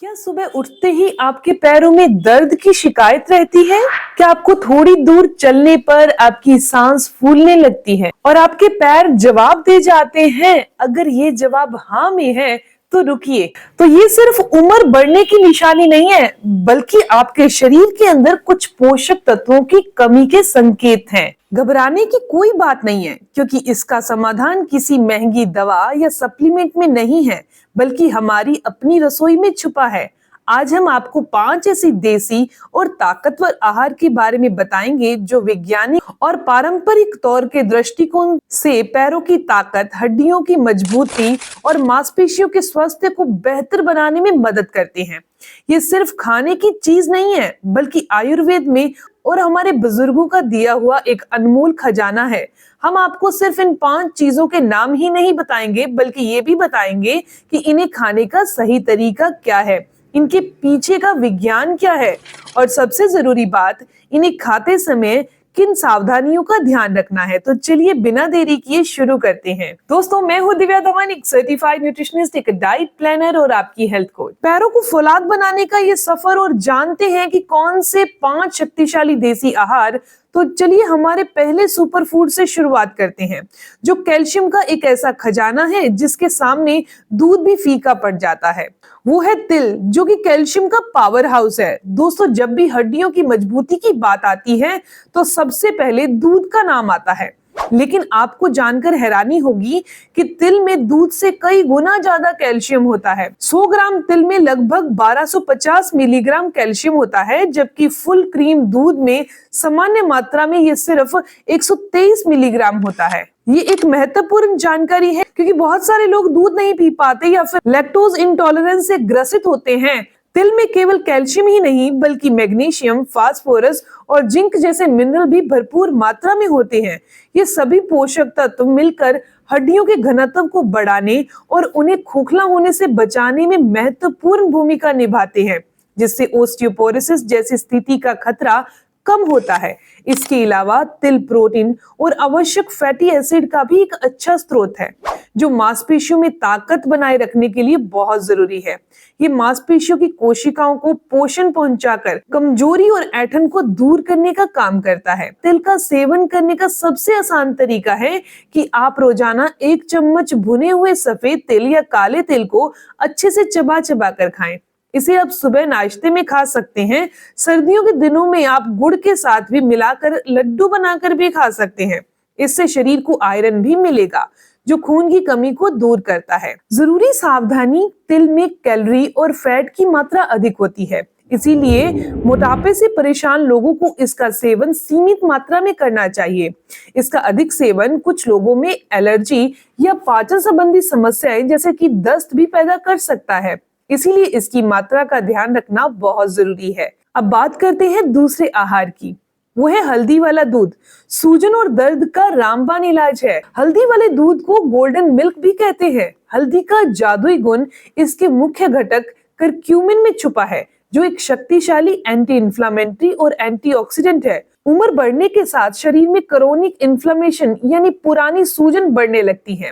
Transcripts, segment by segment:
क्या सुबह उठते ही आपके पैरों में दर्द की शिकायत रहती है? क्या आपको थोड़ी दूर चलने पर आपकी सांस फूलने लगती है और आपके पैर जवाब दे जाते हैं? अगर ये जवाब हाँ में है तो रुकिए। तो ये सिर्फ उम्र बढ़ने की निशानी नहीं है, बल्कि आपके शरीर के अंदर कुछ पोषक तत्वों की कमी के संकेत हैं। घबराने की कोई बात नहीं है, क्योंकि इसका समाधान किसी महंगी दवा या सप्लीमेंट में नहीं है, बल्कि हमारी अपनी रसोई में छुपा है। आज हम आपको 5 ऐसी देसी और ताकतवर आहार के बारे में बताएंगे जो वैज्ञानिक और पारंपरिक तौर के दृष्टिकोण से पैरों की ताकत, हड्डियों की मजबूती और मांसपेशियों के स्वास्थ्य को बेहतर बनाने में मदद करते हैं। ये सिर्फ खाने की चीज नहीं है, बल्कि आयुर्वेद में और हमारे बुजुर्गों का दिया हुआ एक अनमोल खजाना है। हम आपको सिर्फ इन 5 चीजों के नाम ही नहीं बताएंगे, बल्कि ये भी बताएंगे कि इन्हें खाने का सही तरीका क्या है, इनके पीछे का विज्ञान क्या है, और सबसे जरूरी बात, इन्हें खाते समय किन सावधानियों का ध्यान रखना है। तो चलिए बिना देरी किए शुरू करते हैं। दोस्तों, मैं हूँ दिव्या धवन, एक सर्टिफाइड न्यूट्रिशनिस्ट, एक डाइट प्लानर और आपकी हेल्थ कोच। पैरों को फौलाद बनाने का ये सफर, और जानते हैं कि कौन से 5 शक्तिशाली देसी आहार। तो चलिए हमारे पहले सुपर फूड से शुरुआत करते हैं, जो कैल्शियम का एक ऐसा खजाना है जिसके सामने दूध भी फीका पड़ जाता है। वो है तिल, जो कि कैल्शियम का पावर हाउस है। दोस्तों, जब भी हड्डियों की मजबूती की बात आती है तो सबसे पहले दूध का नाम आता है। लेकिन आपको जानकर हैरानी होगी कि तिल में दूध से कई गुना ज्यादा कैल्शियम होता है। 100 ग्राम तिल में लगभग 1250 मिलीग्राम कैल्शियम होता है, जबकि फुल क्रीम दूध में सामान्य मात्रा में ये सिर्फ 123 मिलीग्राम होता है। ये एक महत्वपूर्ण जानकारी है, क्योंकि बहुत सारे लोग दूध नहीं पी पाते या फिर लैक्टोज इंटॉलरेंस से ग्रसित होते हैं। तिल में केवल कैल्शियम ही नहीं, बल्कि मैग्नीशियम, फास्फोरस और जिंक जैसे मिनरल भी भरपूर मात्रा में होते हैं। ये सभी पोषक तत्व मिलकर हड्डियों के घनत्व को बढ़ाने और उन्हें खोखला होने से बचाने में महत्वपूर्ण भूमिका निभाते हैं, जिससे ओस्टियोपोरोसिस जैसी स्थिति का खतरा कम होता है। इसके अलावा तिल प्रोटीन और आवश्यक फैटी एसिड का भी एक अच्छा स्रोत है, जो मांसपेशियों में ताकत बनाए रखने के लिए बहुत जरूरी है। ये मांसपेशियों की कोशिकाओं को पोषण पहुंचाकर कमजोरी और ऐंठन को दूर करने का काम करता है। तिल का सेवन करने का सबसे आसान तरीका है कि आप रोजाना 1 चम्मच भुने हुए सफेद तिल या काले तिल को अच्छे से चबा चबा कर खाएं। इसे आप सुबह नाश्ते में खा सकते हैं। सर्दियों के दिनों में आप गुड़ के साथ भी मिलाकर लड्डू बनाकर भी खा सकते हैं। इससे शरीर को आयरन भी मिलेगा, जो खून की कमी को दूर करता है। जरूरी सावधानी, तिल में कैलोरी और फैट की मात्रा अधिक होती है, इसीलिए मोटापे से परेशान लोगों को इसका सेवन सीमित मात्रा में करना चाहिए। इसका अधिक सेवन कुछ लोगों में एलर्जी या पाचन संबंधी समस्याएं जैसे कि दस्त भी पैदा कर सकता है, इसीलिए इसकी मात्रा का ध्यान रखना बहुत जरूरी है। अब बात करते हैं दूसरे आहार की, वो है हल्दी वाला दूध। सूजन और दर्द का रामबाण इलाज है। हल्दी वाले दूध को गोल्डन मिल्क भी कहते हैं। हल्दी का जादुई गुण इसके मुख्य घटक करक्यूमिन में छुपा है, जो एक शक्तिशाली एंटी इंफ्लेमेटरी और एंटीऑक्सीडेंट है। उम्र बढ़ने के साथ शरीर में क्रोनिक इन्फ्लेमेशन यानी पुरानी सूजन बढ़ने लगती है,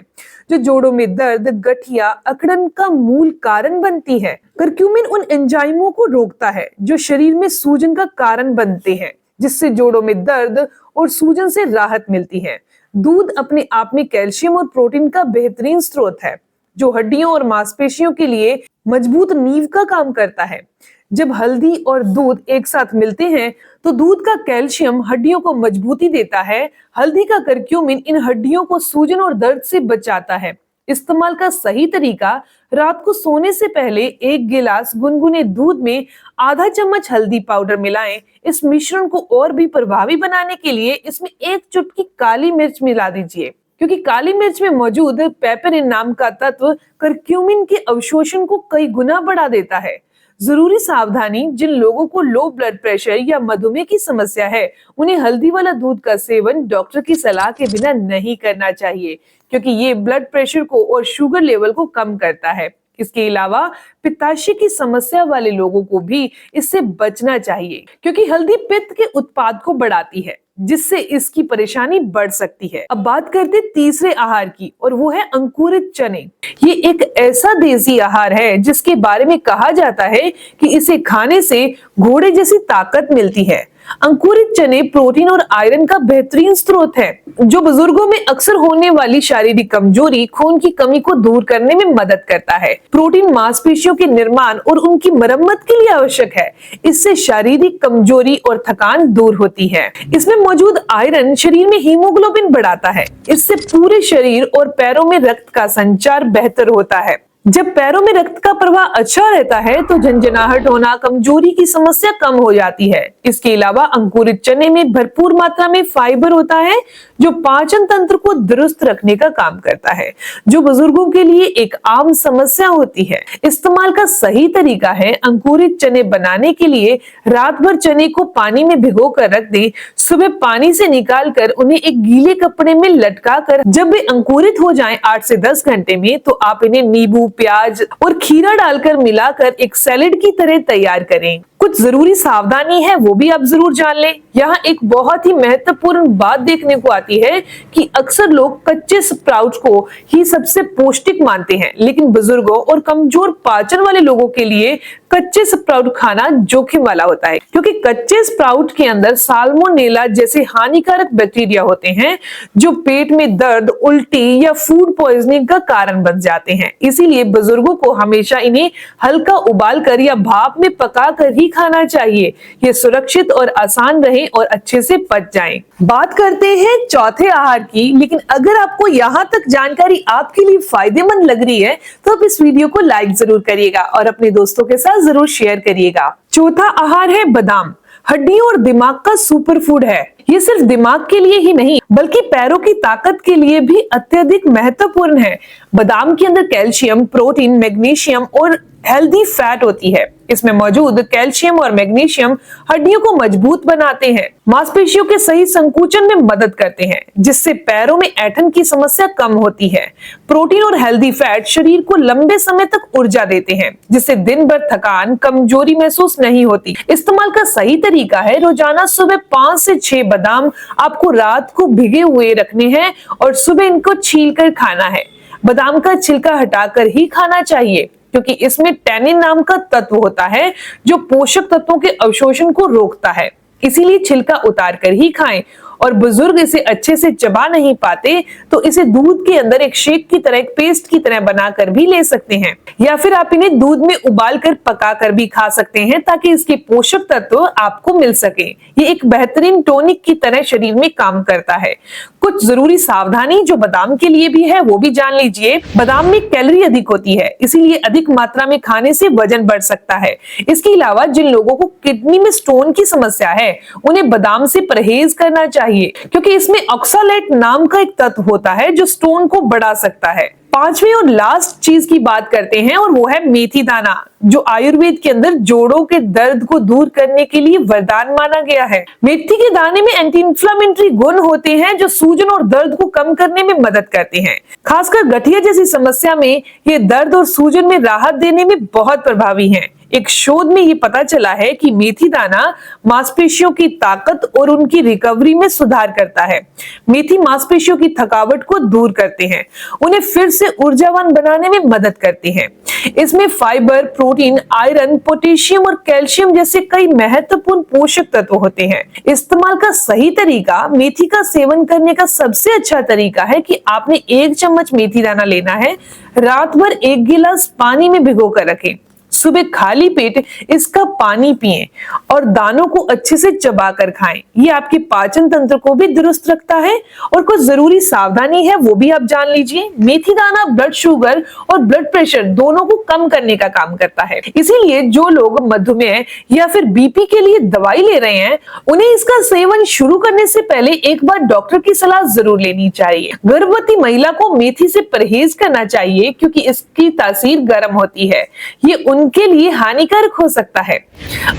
जो जोड़ों में दर्द, गठिया, अकड़न का मूल कारण बनती है। करक्यूमिन उन एंजाइमों को रोकता है जो शरीर में सूजन का कारण बनते हैं, जिससे जोड़ों में दर्द और सूजन से राहत मिलती है। दूध अपने आप में कैल्शियम और प्रोटीन का बेहतरीन स्रोत है, जो हड्डियों और मांसपेशियों के लिए मजबूत नींव का काम करता है। जब हल्दी और दूध एक साथ मिलते हैं तो दूध का कैल्शियम हड्डियों को मजबूती देता है। हल्दी का करक्यूमिन इन हड्डियों को सूजन और दर्द से बचाता है। इस्तेमाल का सही तरीका, रात को सोने से पहले 1 गिलास गुनगुने दूध में आधा चम्मच हल्दी पाउडर मिलाएं। इस मिश्रण को और भी प्रभावी बनाने के लिए इसमें 1 चुटकी काली मिर्च मिला दीजिए, क्योंकि काली मिर्च में मौजूद पेपरिन नाम का तत्व करक्यूमिन के अवशोषण को कई गुना बढ़ा देता है। जरूरी सावधानी, जिन लोगों को लो ब्लड प्रेशर या मधुमेह की समस्या है, उन्हें हल्दी वाला दूध का सेवन डॉक्टर की सलाह के बिना नहीं करना चाहिए, क्योंकि ये ब्लड प्रेशर को और शुगर लेवल को कम करता है। इसके अलावा पित्ताशय की समस्या वाले लोगों को भी इससे बचना चाहिए, क्योंकि हल्दी पित्त के उत्पाद को बढ़ाती है। जिससे इसकी परेशानी बढ़ सकती है। अब बात करते तीसरे आहार की, और वो है अंकुरित चने। ये एक ऐसा देसी आहार है जिसके बारे में कहा जाता है कि इसे खाने से घोड़े जैसी ताकत मिलती है। अंकुरित चने प्रोटीन और आयरन का बेहतरीन स्रोत है, जो बुजुर्गों में अक्सर होने वाली शारीरिक कमजोरी, खून की कमी को दूर करने में मदद करता है। प्रोटीन मांसपेशियों के निर्माण और उनकी मरम्मत के लिए आवश्यक है। इससे शारीरिक कमजोरी और थकान दूर होती है। इसमें मौजूद आयरन शरीर में हीमोग्लोबिन बढ़ाता है। इससे पूरे शरीर और पैरों में रक्त का संचार बेहतर होता है। जब पैरों में रक्त का प्रवाह अच्छा रहता है तो झंझनाहट होना, कमजोरी की समस्या कम हो जाती है। इसके अलावा अंकुरित चने में भरपूर मात्रा में फाइबर होता है, जो पाचन तंत्र को दुरुस्त रखने का काम करता है, जो बुजुर्गों के लिए एक आम समस्या होती है। इस्तेमाल का सही तरीका है, अंकुरित चने बनाने के लिए रात भर चने को पानी में भिगो कर रख दें। सुबह पानी से निकाल कर उन्हें एक गीले कपड़े में लटका कर जब वे अंकुरित हो जाएं 8 से 10 घंटे में, तो आप इन्हें नींबू, प्याज और खीरा डालकर मिलाकर एक सैलेड की तरह तैयार करें। कुछ जरूरी सावधानी है, वो भी आप जरूर जान लें। यहाँ एक बहुत ही महत्वपूर्ण बात देखने को आती है कि अक्सर लोग कच्चे स्प्राउट को ही सबसे पौष्टिक मानते हैं, लेकिन बुजुर्गों और कमजोर पाचन वाले लोगों के लिए कच्चे स्प्राउट खाना जोखिम वाला होता है, क्योंकि कच्चे स्प्राउट के अंदर साल्मोनेला जैसे हानिकारक बैक्टीरिया होते हैं, जो पेट में दर्द, उल्टी या फूड पॉइजनिंग का कारण बन जाते हैं। इसीलिए बुजुर्गों को हमेशा इन्हें हल्का उबाल कर या भाप में पका कर ही खाना चाहिए। ये सुरक्षित और आसान रहे और अच्छे से पच जाएं। बात करते हैं चौथे आहार की, लेकिन अगर आपको यहाँ तक जानकारी आपके लिए फायदेमंद लग रही है तो आप इस वीडियो को लाइक जरूर करिएगा और अपने दोस्तों के साथ जरूर शेयर करिएगा। चौथा आहार है बादाम। हड्डियों और दिमाग का सुपर फूड है। ये सिर्फ दिमाग के लिए ही नहीं बल्कि पैरों की ताकत के लिए भी अत्यधिक महत्वपूर्ण है। बादाम के अंदर कैल्शियम, प्रोटीन, मैग्नीशियम और हेल्दी फैट होती है। इसमें मौजूद कैल्शियम और मैग्नीशियम हड्डियों को मजबूत बनाते हैं, मांसपेशियों के सही संकुचन में मदद करते हैं, जिससे पैरों में ऐंठन की समस्या कम होती है। प्रोटीन और हेल्दी फैट शरीर को लंबे समय तक ऊर्जा देते हैं, जिससे दिन भर थकान, कमजोरी महसूस नहीं होती। इस्तेमाल का सही तरीका है, रोजाना सुबह 5 से 6 बादाम आपको रात को भिगे हुए रखने हैं और सुबह इनको छील कर खाना है। बादाम का छिलका हटाकर ही खाना चाहिए, क्योंकि इसमें टैनिन नाम का तत्व होता है जो पोषक तत्वों के अवशोषण को रोकता है। इसीलिए छिलका उतार कर ही खाएं। और बुजुर्ग इसे अच्छे से चबा नहीं पाते तो इसे दूध के अंदर एक शेक की तरह, एक पेस्ट की तरह बनाकर भी ले सकते हैं, या फिर आप इन्हें दूध में उबाल कर पका कर भी खा सकते हैं, ताकि इसके पोषक तत्व आपको मिल सके। ये एक बेहतरीन टॉनिक की तरह शरीर में काम करता है। कुछ जरूरी सावधानी जो बादाम के लिए भी है वो भी जान लीजिए। बादाम में कैलोरी अधिक होती है, इसीलिए अधिक मात्रा में खाने से वजन बढ़ सकता है। इसके अलावा जिन लोगों को किडनी में स्टोन की समस्या है उन्हें बादाम से परहेज करना चाहिए, क्योंकि इसमें ऑक्सालेट नाम का एक तत्व होता है जो स्टोन को बढ़ा सकता है। पांचवी और लास्ट चीज की बात करते हैं और वो है मेथी दाना, जो आयुर्वेद के अंदर जोड़ों के दर्द को दूर करने के लिए वरदान माना गया है। मेथी के दाने में एंटी इंफ्लेमेटरी गुण होते हैं जो सूजन और दर्द को कम करने में मदद करते हैं। खासकर गठिया जैसी समस्या में ये दर्द और सूजन में राहत देने में बहुत प्रभावी है। एक शोध में ये पता चला है कि मेथी दाना मांसपेशियों की ताकत और उनकी रिकवरी में सुधार करता है। मेथी मांसपेशियों की थकावट को दूर करते हैं, उन्हें फिर से ऊर्जावान बनाने में मदद करते हैं। इसमें फाइबर, प्रोटीन, आयरन, पोटेशियम और कैल्शियम जैसे कई महत्वपूर्ण पोषक तत्व होते हैं। इस्तेमाल का सही तरीका, मेथी का सेवन करने का सबसे अच्छा तरीका है कि आपने 1 चम्मच मेथी दाना लेना है, रात भर 1 गिलास पानी में भिगो कर रखें, सुबह खाली पेट इसका पानी पिएं और दानों को अच्छे से चबाकर खाएं। ये आपके पाचन तंत्र को भी दुरुस्त रखता है। और कुछ जरूरी सावधानी है वो भी आप जान लीजिए। मेथी दाना ब्लड शुगर और ब्लड प्रेशर दोनों को कम करने का काम करता है, इसीलिए जो लोग मधुमेह या फिर बीपी के लिए दवाई ले रहे हैं उन्हें इसका सेवन शुरू करने से पहले एक बार डॉक्टर की सलाह जरूर लेनी चाहिए। गर्भवती महिला को मेथी से परहेज करना चाहिए, क्योंकि इसकी तासीर गर्म होती है। ये उनके लिए हानिकारक हो सकता है।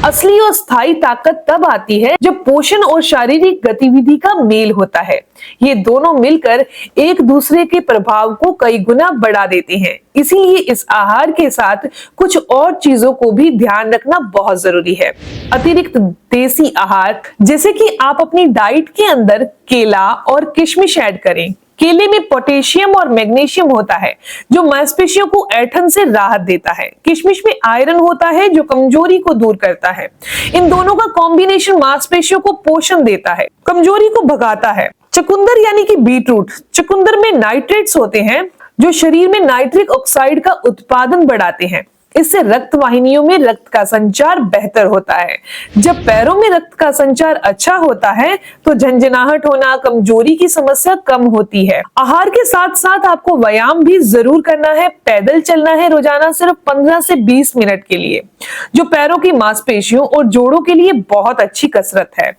असली और स्थायी ताकत तब आती है जब पोषण और शारीरिक गतिविधि का मेल होता है। ये दोनों मिलकर एक दूसरे के प्रभाव को कई गुना बढ़ा देते हैं। इसीलिए इस आहार के साथ कुछ और चीजों को भी ध्यान रखना बहुत जरूरी है। अतिरिक्त देसी आहार, जैसे कि आप अपनी डाइट के अंदर केला और किशमिश ऐड करें। केले में पोटेशियम और मैग्नीशियम होता है जो मांसपेशियों को ऐंठन से राहत देता है। किशमिश में आयरन होता है जो कमजोरी को दूर करता है। इन दोनों का कॉम्बिनेशन मांसपेशियों को पोषण देता है, कमजोरी को भगाता है। चुकंदर यानी कि बीटरूट, चुकंदर में नाइट्रेट्स होते हैं जो शरीर में नाइट्रिक ऑक्साइड का उत्पादन बढ़ाते हैं। इससे रक्त वाहिनियों में रक्त का संचार बेहतर होता है। जब पैरों में रक्त का संचार अच्छा होता है तो झंझनाहट होना, कमजोरी की समस्या कम होती है। आहार के साथ साथ आपको व्यायाम भी जरूर करना है। पैदल चलना है रोजाना सिर्फ 15 से 20 मिनट के लिए, जो पैरों की मांसपेशियों और जोड़ों के लिए बहुत अच्छी कसरत है।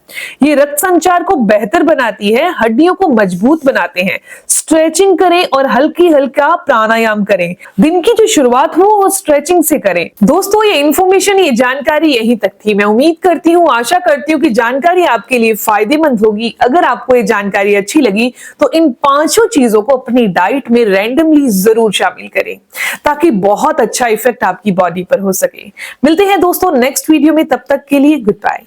ये रक्त संचार को बेहतर बनाती है, हड्डियों को मजबूत बनाते हैं। स्ट्रेचिंग करें और हल्की हल्का प्राणायाम करें। दिन की जो शुरुआत हो वो स्ट्रेचिंग से करें। दोस्तों, ये इन्फॉर्मेशन, ये जानकारी यहीं तक थी। मैं उम्मीद करती हूँ, आशा करती हूँ कि जानकारी आपके लिए फायदेमंद होगी। अगर आपको ये जानकारी अच्छी लगी तो इन 5 चीजों को अपनी डाइट में रैंडमली जरूर शामिल करें ताकि बहुत अच्छा इफेक्ट आपकी बॉडी पर हो सके। मिलते हैं दोस्तों नेक्स्ट वीडियो में, तब तक के लिए गुड बाय।